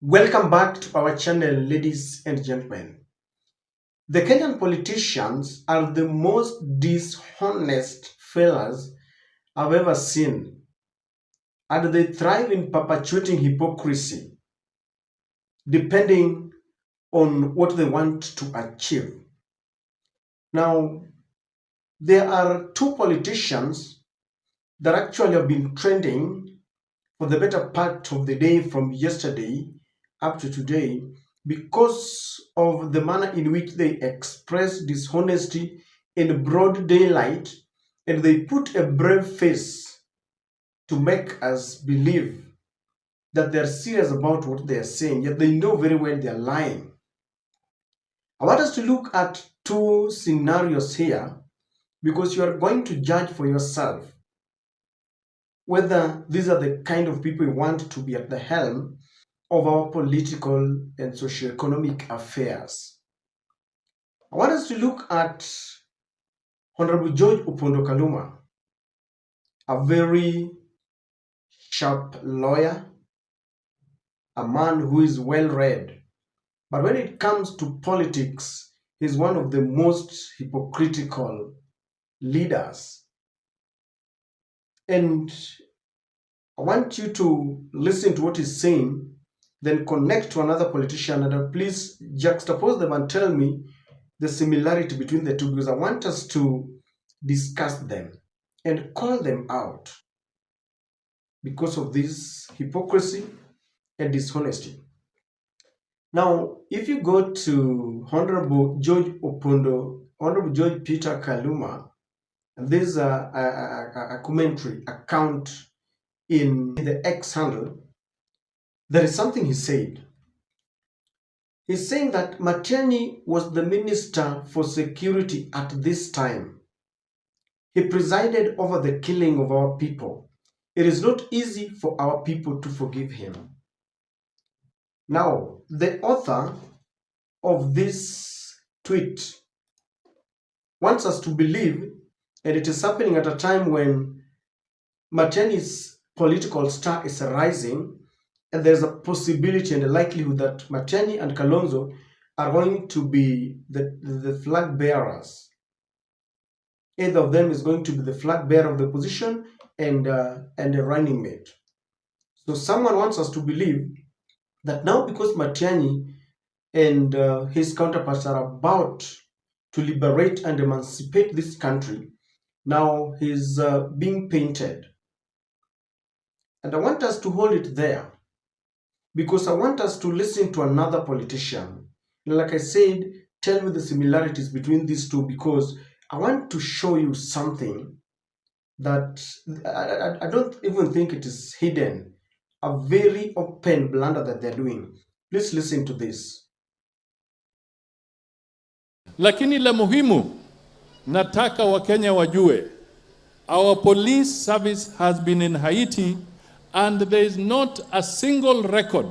Welcome back to our channel, ladies and gentlemen. The Kenyan politicians are the most dishonest fellas I've ever seen, and they thrive in perpetuating hypocrisy depending on what they want to achieve. Now, there are two politicians that actually have been trending for the better part of the day from yesterday up to today because of the manner in which they express dishonesty in broad daylight, and they put a brave face to make us believe that they're serious about what they're saying, yet they know very well they're lying. I want us to look at two scenarios here because you are going to judge for yourself whether these are the kind of people you want to be at the helm of our political and socioeconomic affairs. I want us to look at Honorable George Opondo Kaluma, a very sharp lawyer, a man who is well read. But when it comes to politics, he's one of the most hypocritical leaders. And I want you to listen to what he's saying, then connect to another politician, and please juxtapose them and tell me the similarity between the two, because I want us to discuss them and call them out because of this hypocrisy and dishonesty. Now, if you go to Honorable George Opondo, Honorable George Peter Kaluma, and there's a commentary account in the X handle, there is something he said. He's saying that Matiang'i was the Minister for Security at this time. He presided over the killing of our people. It is not easy for our people to forgive him. Now, the author of this tweet wants us to believe, and it is happening at a time when Matiang'i's political star is rising, and there's a possibility and a likelihood that Matiang'i and Kalonzo are going to be the flag bearers. Either of them is going to be the flag bearer of the position and a running mate. So someone wants us to believe that now, because Matiang'i and his counterparts are about to liberate and emancipate this country, now he's being painted. And I want us to hold it there, because I want us to listen to another politician. Like I said, tell me the similarities between these two, because I want to show you something that I don't even think it is hidden. A very open blunder that they're doing. Please listen to this. Lakini la muhimu, nataka Wakenya wajue, our police service has been in Haiti, and there is not a single record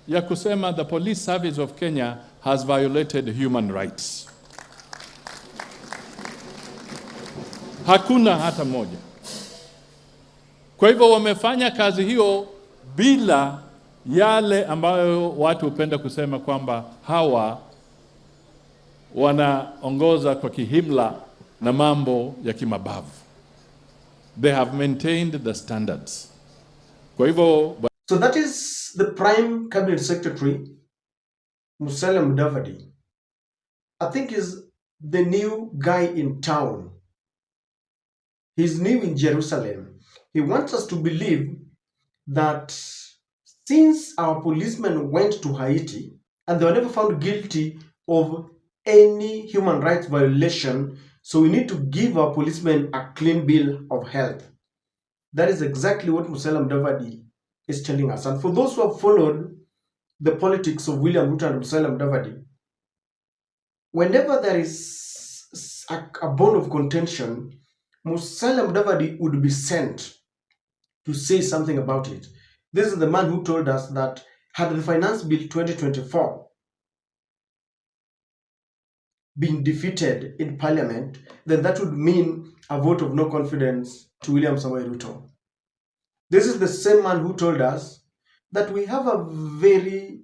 ya kusema the police service of Kenya has violated human rights. Hakuna hata moja. Kwa hivyo wamefanya kazi hiyo bila yale ambayo watu hupenda kusema kwamba hawa wanaongoza kwa kihimla na mambo ya kimabavu. They have maintained the standards. Kwa hivyo, so that is the Prime Cabinet Secretary, Mudavadi. I think is the new guy in town. He's new in Jerusalem. He wants us to believe that since our policemen went to Haiti and they were never found guilty of any human rights violation, so we need to give our policemen a clean bill of health. That is exactly what Mudavadi is telling us. And for those who have followed the politics of William Ruto and Mudavadi, whenever there is a bone of contention, Mudavadi would be sent to say something about it. This is the man who told us that had the Finance Bill 2024 been defeated in Parliament, then that would mean a vote of no confidence to William Samoei Ruto. This is the same man who told us that we have a very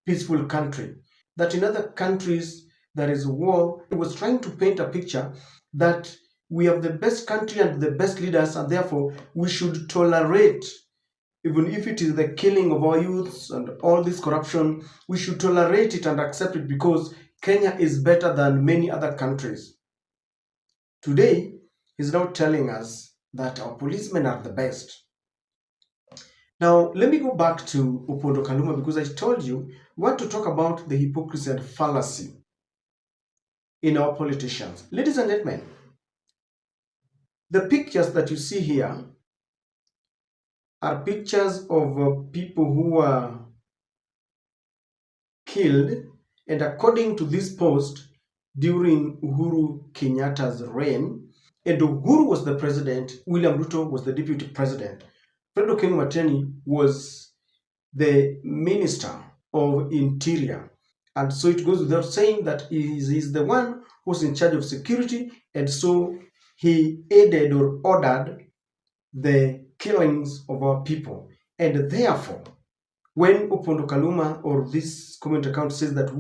peaceful country. That in other countries there is war. He was trying to paint a picture that we have the best country and the best leaders, and therefore we should tolerate, even if it is the killing of our youths and all this corruption, we should tolerate it and accept it because Kenya is better than many other countries. Today, he's now telling us that our policemen are the best. Now, let me go back to Opondo Kaluma because I told you we want to talk about the hypocrisy and fallacy in our politicians. Ladies and gentlemen, the pictures that you see here are pictures of people who were killed, and according to this post, during Uhuru Kenyatta's reign, and Uhuru was the president, William Ruto was the deputy president, FREDRICK Matiang'i was the Minister of Interior. And so it goes without saying that he's the one who was in charge of security, and so he aided or ordered the killings of our people. And therefore, when Opondo Kaluma or this comment account says that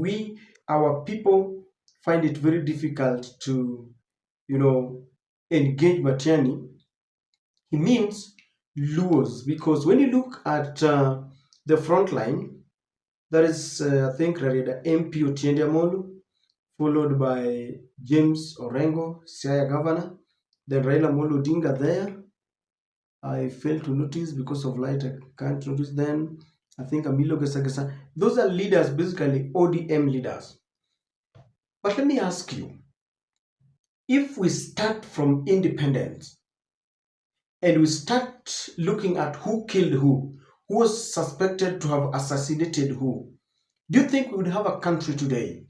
our people find it very difficult to, engage Matiang'i, he means Luos. Because when you look at the front line, there is, I think, the MP Otiende Amolo, followed by James Orengo, Siaya governor, then Raila Amolo Odinga there. I failed to notice because of light, I can't notice. Then I think Amilo Gesagesa. Those are leaders, basically ODM leaders. But let me ask you, if we start from independence and we start looking at who killed who was suspected to have assassinated who, do you think we would have a country today?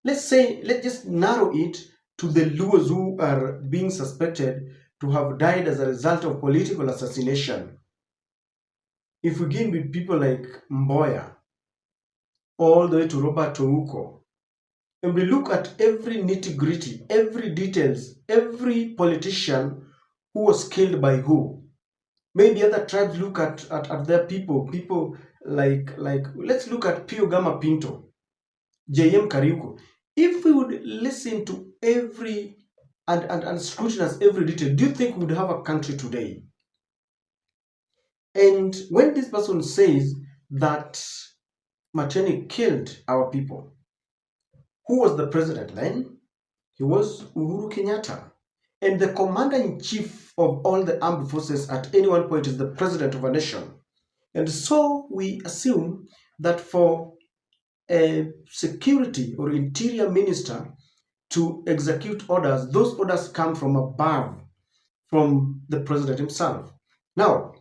Let's just narrow it to the Luos who are being suspected to have died as a result of political assassination. If we begin with people like Mboya, all the way to Robert OOKO, and we look at every nitty-gritty, every details, every politician who was killed by who. Maybe other tribes look at their people like let's look at Pio Gama Pinto, JM Kariuko. If we would listen to every and scrutinize every detail, do you think we would have a country today? And when this person says that Matiang'i killed our people, who was the president then? He was Uhuru Kenyatta. And the commander-in-chief of all the armed forces at any one point is the president of a nation. And so we assume that for a security or interior minister to execute orders, those orders come from above, from the president himself. Now,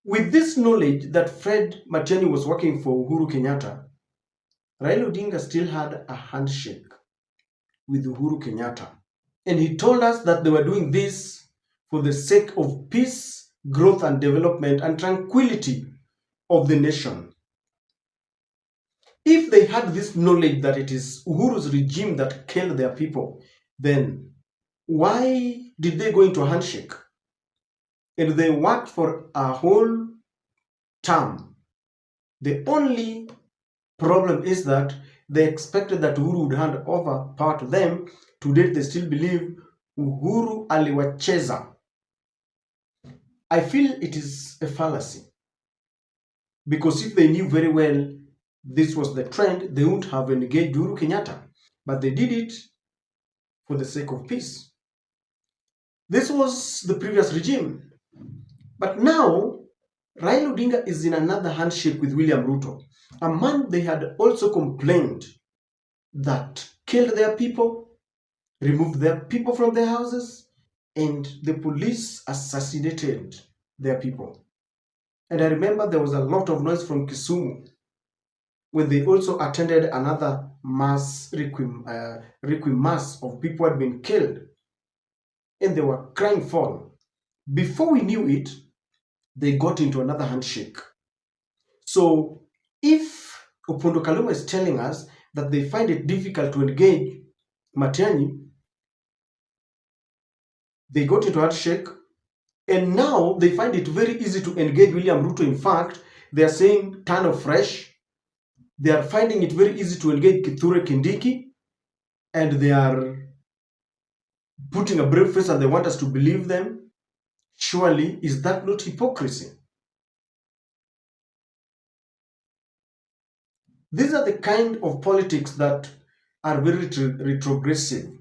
with this knowledge that Fred Matiang'i was working for Uhuru Kenyatta, Raila Odinga still had a handshake with Uhuru Kenyatta. And he told us that they were doing this for the sake of peace, growth and development and tranquility of the nation. If they had this knowledge that it is Uhuru's regime that killed their people, then why did they go into a handshake? And they worked for a whole term. The only problem is that they expected that Uhuru would hand over power to them. To date, they still believe Uhuru aliwacheza. I feel it is a fallacy. Because if they knew very well this was the trend, they wouldn't have engaged Uhuru Kenyatta. But they did it for the sake of peace. This was the previous regime. But now, Raila Odinga is in another handshake with William Ruto, a man they had also complained that killed their people, removed their people from their houses, and the police assassinated their people. And I remember there was a lot of noise from Kisumu when they also attended another mass requiem mass of people who had been killed, and they were crying foul. Before we knew it, they got into another handshake. So if Opondo Kaluma is telling us that they find it difficult to engage Matiang'i, they got into a handshake, and now they find it very easy to engage William Ruto. In fact, they are saying turn of fresh, They are finding it very easy to engage Kithure Kindiki, and they are putting a brave face and they want us to believe them. Surely, is that not hypocrisy? These are the kind of politics that are very retrogressive,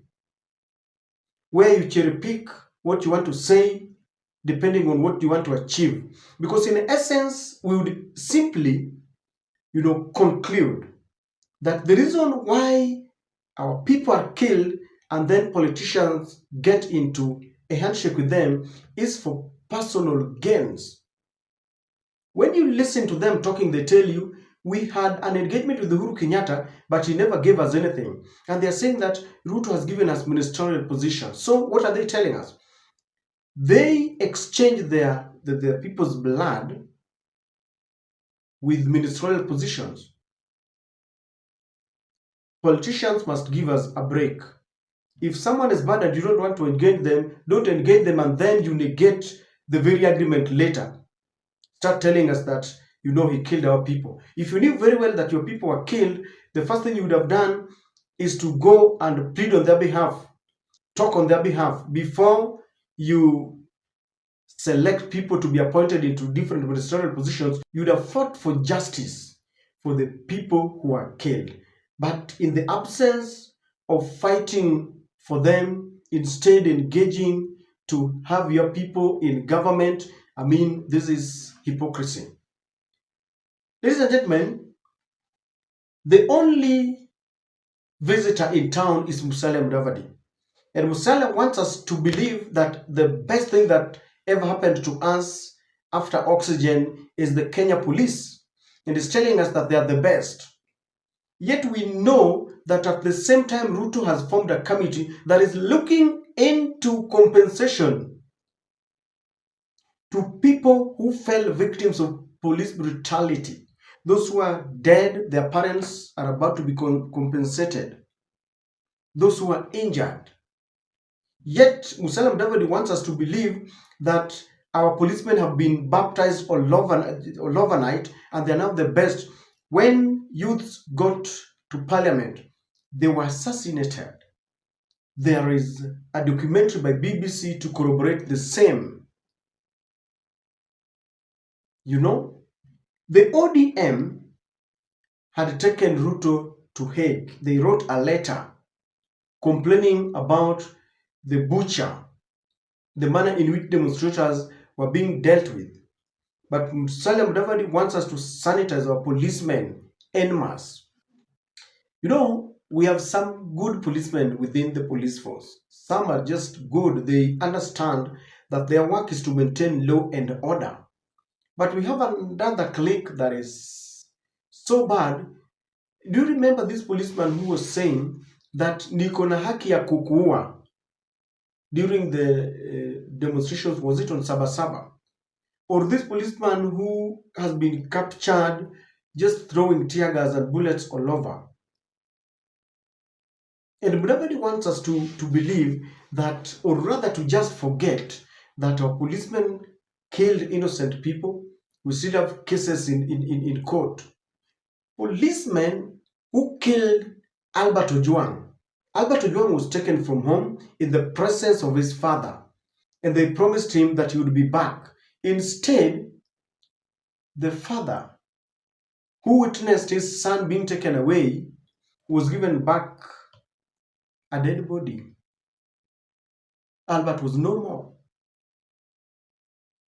where you cherry pick what you want to say depending on what you want to achieve. Because in essence, we would simply, conclude that the reason why our people are killed and then politicians get into a handshake with them is for personal gains. When you listen to them talking, they tell you, we had an engagement with Uhuru Kenyatta, but he never gave us anything. And they are saying that Ruto has given us ministerial positions. So what are they telling us? They exchange their people's blood with ministerial positions. Politicians must give us a break. If someone is bad and you don't want to engage them, don't engage them and then you negate the very agreement later. Start telling us that, he killed our people. If you knew very well that your people were killed, the first thing you would have done is to go and plead on their behalf, talk on their behalf, before you select people to be appointed into different ministerial positions. You would have fought for justice for the people who are killed. But in the absence of fighting for them, instead engaging to have your people in government, this is hypocrisy. Ladies and gentlemen, the only visitor in town is Musalia Mudavadi. And Musalia wants us to believe that the best thing that ever happened to us after Oxygen is the Kenya police. And is telling us that they are the best. Yet we know that at the same time, Ruto has formed a committee that is looking into compensation to people who fell victims of police brutality. Those who are dead, their parents are about to be compensated. Those who are injured. Yet Musalia Mudavadi wants us to believe that our policemen have been baptized all overnight and they are now the best. When youths got to parliament, they were assassinated. There is a documentary by BBC to corroborate the same. The ODM had taken Ruto to Hague. They wrote a letter complaining about the butcher, the manner in which demonstrators were being dealt with. But Musalia Mudavadi wants us to sanitize our policemen en masse. We have some good policemen within the police force. Some are just good. They understand that their work is to maintain law and order. But we have another clique that is so bad. Do you remember this policeman who was saying that niko na haki ya kukuua during the demonstrations? Was it on Sabasaba? Or this policeman who has been captured just throwing tear gas and bullets all over? And Mudavadi wants us to believe that, or rather to just forget, that our policemen killed innocent people. We still have cases in court. Policemen who killed Albert Ojwang. Albert Ojwang was taken from home in the presence of his father, and they promised him that he would be back. Instead, the father, who witnessed his son being taken away, was given back a dead body. Albert was no more.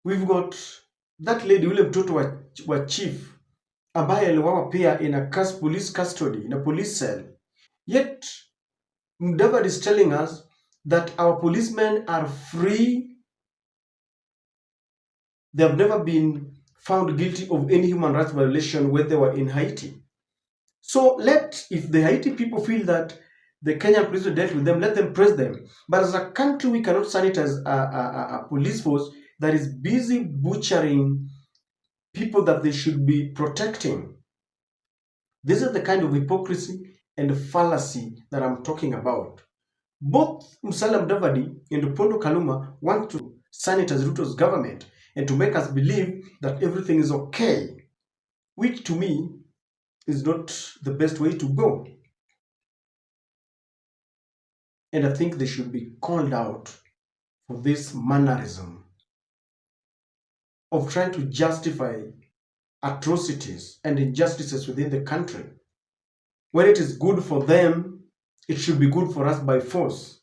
We've got that lady yule mtoto wa chief ambaye aliwawa pia in a police custody, in a police cell. Yet Mudavadi is telling us that our policemen are free. They have never been found guilty of any human rights violation when they were in Haiti. So if the Haiti people feel that the Kenyan police dealt with them, let them press them. But as a country, we cannot sanitize a police force that is busy butchering people that they should be protecting. This is the kind of hypocrisy and fallacy that I'm talking about. Both Musalia Mudavadi and Opondo Kaluma want to sanitize Ruto's government and to make us believe that everything is okay, which to me is not the best way to go. And I think they should be called out for this mannerism of trying to justify atrocities and injustices within the country. When it is good for them, it should be good for us by force.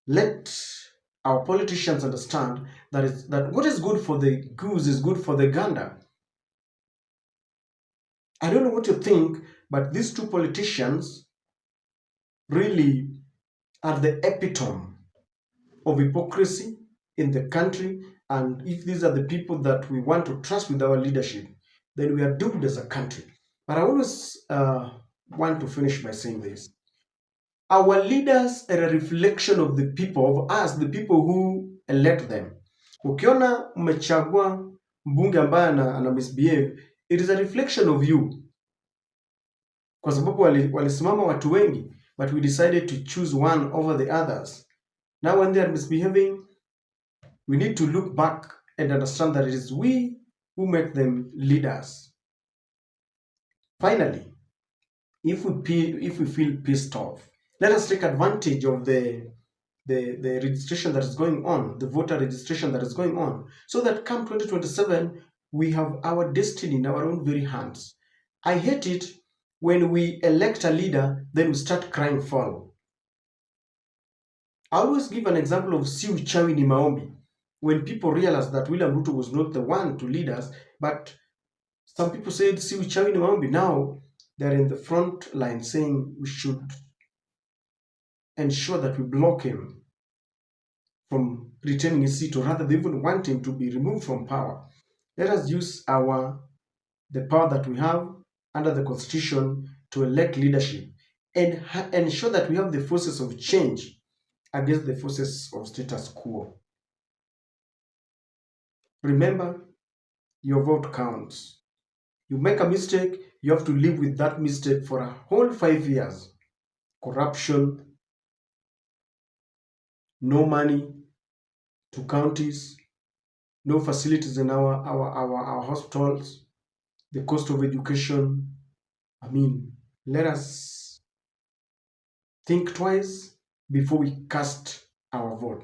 Let our politicians understand that what is good for the goose is good for the gander. I don't know what you think, but these two politicians really are the epitome of hypocrisy in the country. And if these are the people that we want to trust with our leadership, then we are doomed as a country. But I always want to finish by saying this. Our leaders are a reflection of the people, of us, the people who elect them. Ukiona umechagua mbunge ambaye ana misbehave, it is a reflection of you. Kwa sababu walisimama watu wengi, but we decided to choose one over the others. Now when they are misbehaving, we need to look back and understand that it is we who make them leaders. Finally, if we feel pissed off, let us take advantage of the registration that is going on, the voter registration that is going on, so that come 2027, we have our destiny in our own very hands. I hate it when we elect a leader, then we start crying foul. I always give an example of si uchawi ni maombi. When people realized that William Ruto was not the one to lead us, but some people said si uchawi ni maombi. Now they're in the front line saying we should ensure that we block him from retaining his seat, or rather they even want him to be removed from power. Let us use the power that we have under the Constitution to elect leadership and ensure that we have the forces of change against the forces of status quo. Remember, your vote counts. You make a mistake, you have to live with that mistake for a whole 5 years. Corruption, no money to counties, no facilities in our hospitals, the cost of education. I mean, let us think twice before we cast our vote.